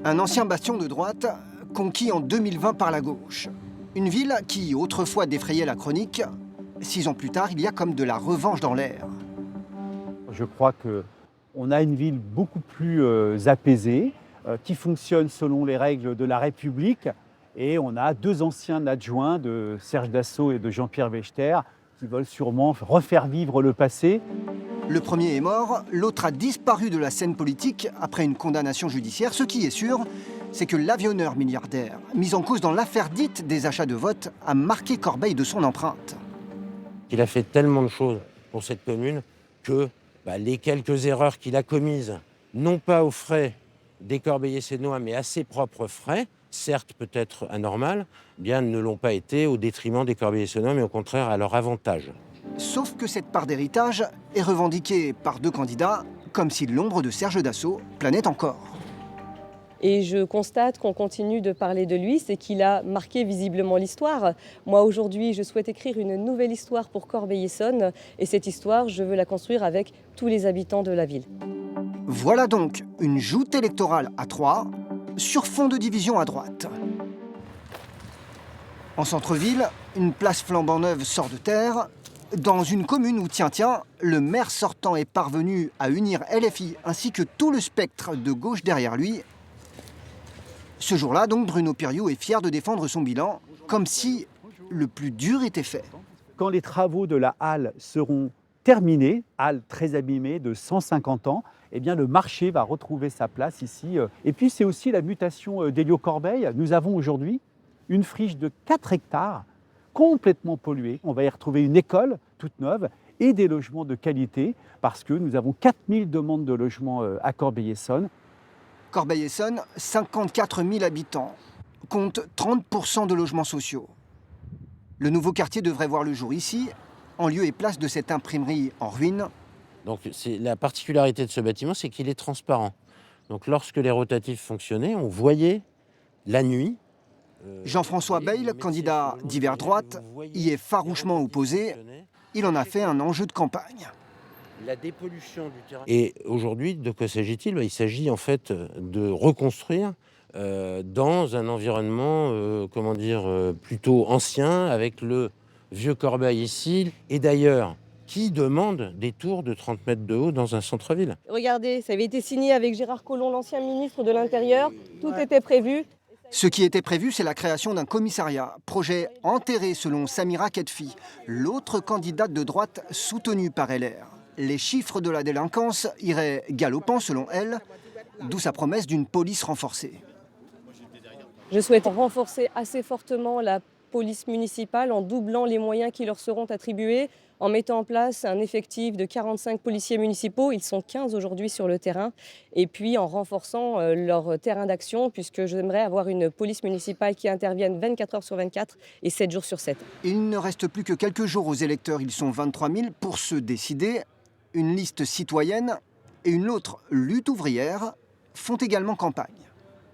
Un ancien bastion de droite conquis en 2020 par la gauche. Une ville qui autrefois défrayait la chronique. 6 ans plus tard, il y a comme de la revanche dans l'air. Je crois qu'on a une ville beaucoup plus apaisée, qui fonctionne selon les règles de la République. Et on a 2 anciens adjoints de Serge Dassault et de Jean-Pierre Wechter qui veulent sûrement refaire vivre le passé. Le premier est mort, l'autre a disparu de la scène politique après une condamnation judiciaire. Ce qui est sûr, c'est que l'avionneur milliardaire, mis en cause dans l'affaire dite des achats de vote, a marqué Corbeil de son empreinte. Il a fait tellement de choses pour cette commune que les quelques erreurs qu'il a commises, non pas aux frais des Corbeil-Essonnois, mais à ses propres frais, certes peut-être anormales, bien ne l'ont pas été au détriment des Corbeil-Essonnois, mais au contraire à leur avantage. Sauf que cette part d'héritage est revendiquée par 2 candidats, comme si l'ombre de Serge Dassault planait encore. Et je constate qu'on continue de parler de lui, c'est qu'il a marqué visiblement l'histoire. Moi, aujourd'hui, je souhaite écrire une nouvelle histoire pour Corbeil-Essonnes. Et cette histoire, je veux la construire avec tous les habitants de la ville. Voilà donc une joute électorale à 3, sur fond de division à droite. En centre-ville, une place flambant neuve sort de terre. Dans une commune où, tiens, le maire sortant est parvenu à unir LFI ainsi que tout le spectre de gauche derrière lui. Ce jour-là, donc, Bruno Piriou est fier de défendre son bilan, comme si le plus dur était fait. Quand les travaux de la halle seront terminés, halle très abîmée de 150 ans, eh bien le marché va retrouver sa place ici. Et puis c'est aussi la mutation d'Hélios Corbeil. Nous avons aujourd'hui une friche de 4 hectares, complètement polluée. On va y retrouver une école toute neuve et des logements de qualité, parce que nous avons 4000 demandes de logements à Corbeil-Essonnes. Corbeil-Essonnes, 54 000 habitants, compte 30% de logements sociaux. Le nouveau quartier devrait voir le jour ici, en lieu et place de cette imprimerie en ruine. Donc la particularité de ce bâtiment, c'est qu'il est transparent. Donc lorsque les rotatifs fonctionnaient, on voyait la nuit. Jean-François Bayle, candidat d'hiver droite, y est farouchement opposé. Il en a fait un enjeu de campagne. La dépollution du terrain. Et aujourd'hui, de quoi s'agit-il ? Il s'agit en fait de reconstruire dans un environnement, plutôt ancien, avec le vieux Corbeil ici. Et d'ailleurs, qui demande des tours de 30 mètres de haut dans un centre-ville ? Regardez, ça avait été signé avec Gérard Collomb, l'ancien ministre de l'Intérieur. Tout était prévu. Ce qui était prévu, c'est la création d'un commissariat. Projet enterré selon Samira Kedfi, l'autre candidate de droite soutenue par LR. Les chiffres de la délinquance iraient galopant selon elle, d'où sa promesse d'une police renforcée. Je souhaite renforcer assez fortement la police municipale en doublant les moyens qui leur seront attribués, en mettant en place un effectif de 45 policiers municipaux, ils sont 15 aujourd'hui sur le terrain, et puis en renforçant leur terrain d'action, puisque j'aimerais avoir une police municipale qui intervienne 24 heures sur 24 et 7 jours sur 7. Il ne reste plus que quelques jours aux électeurs, ils sont 23 000 pour se décider. Une liste citoyenne et une autre lutte ouvrière font également campagne.